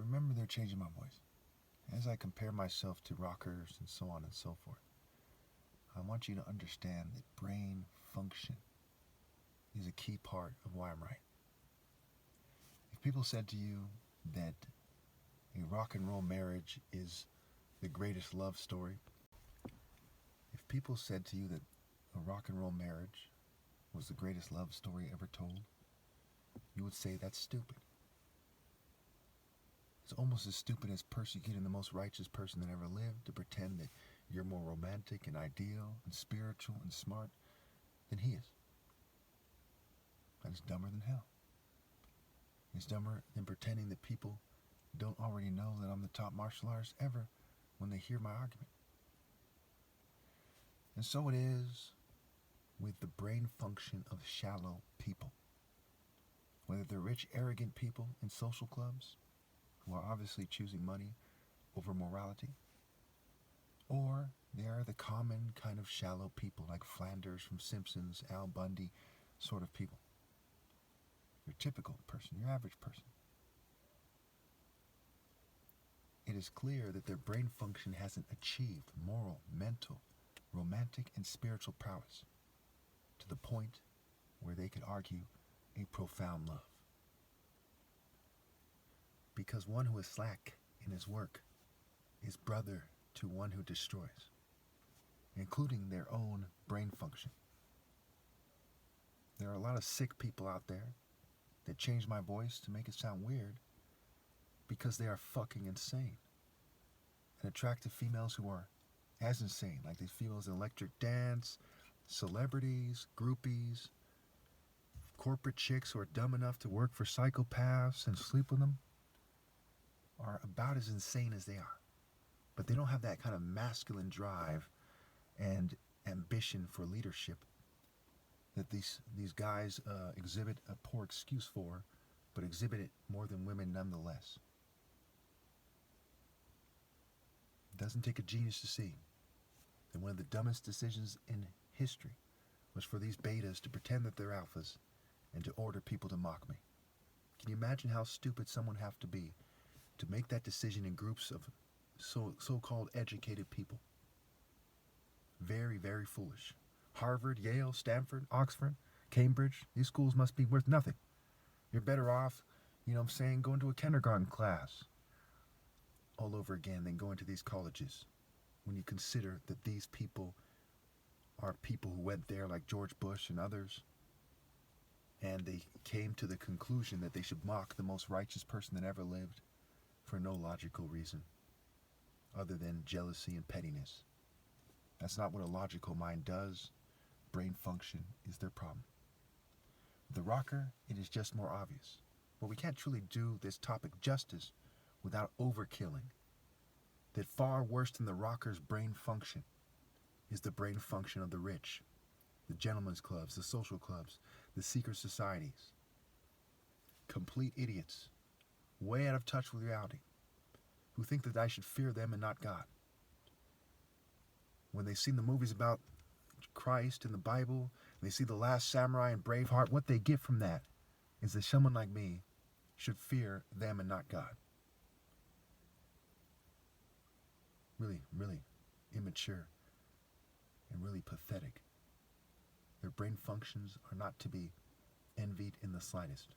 remember they're changing my voice. As I compare myself to rockers and so on and so forth, I want you to understand that brain function is a key part of why I'm right. If people said to you that a rock and roll marriage is the greatest love story, if people said to you that a rock and roll marriage was the greatest love story ever told, you would say that's stupid. It's almost as stupid as persecuting the most righteous person that ever lived to pretend that you're more romantic and ideal and spiritual and smart than he is. That is dumber than hell. It's dumber than pretending that people don't already know that I'm the top martial artist ever when they hear my argument. And so it is with the brain function of shallow people. Whether they're rich, arrogant people in social clubs who are obviously choosing money over morality, or they are the common kind of shallow people like Flanders from Simpsons, Al Bundy sort of people. Your typical person, your average person. It is clear that their brain function hasn't achieved moral, mental, romantic, and spiritual prowess to the point where they could argue a profound love. Because one who is slack in his work is brother to one who destroys, including their own brain function. There are a lot of sick people out there that change my voice to make it sound weird because they are fucking insane. And attractive females who are as insane, like these females in electric dance, celebrities, groupies, corporate chicks who are dumb enough to work for psychopaths and sleep with them, are about as insane as they are. But they don't have that kind of masculine drive and ambition for leadership that these guys exhibit a poor excuse for, but exhibit it more than women nonetheless. It doesn't take a genius to see that one of the dumbest decisions in history was for these betas to pretend that they're alphas and to order people to mock me. Can you imagine how stupid someone have to be to make that decision in groups of so-called educated people? Very, very foolish. Harvard, Yale, Stanford, Oxford, Cambridge, these schools must be worth nothing. You're better off, going to a kindergarten class all over again than going to these colleges, when you consider that these people are people who went there like George Bush and others, and they came to the conclusion that they should mock the most righteous person that ever lived for no logical reason other than jealousy and pettiness. That's not what a logical mind does. Brain function is their problem. With the rocker, it is just more obvious. But we can't truly do this topic justice without overkilling that far worse than the rocker's brain function is the brain function of the rich, the gentlemen's clubs, the social clubs, the secret societies. Complete idiots, way out of touch with reality, who think that I should fear them and not God. When they've seen the movies about Christ and the Bible, and they see The Last Samurai and Braveheart, what they get from that is that someone like me should fear them and not God. Really, really immature and really pathetic. Their brain functions are not to be envied in the slightest.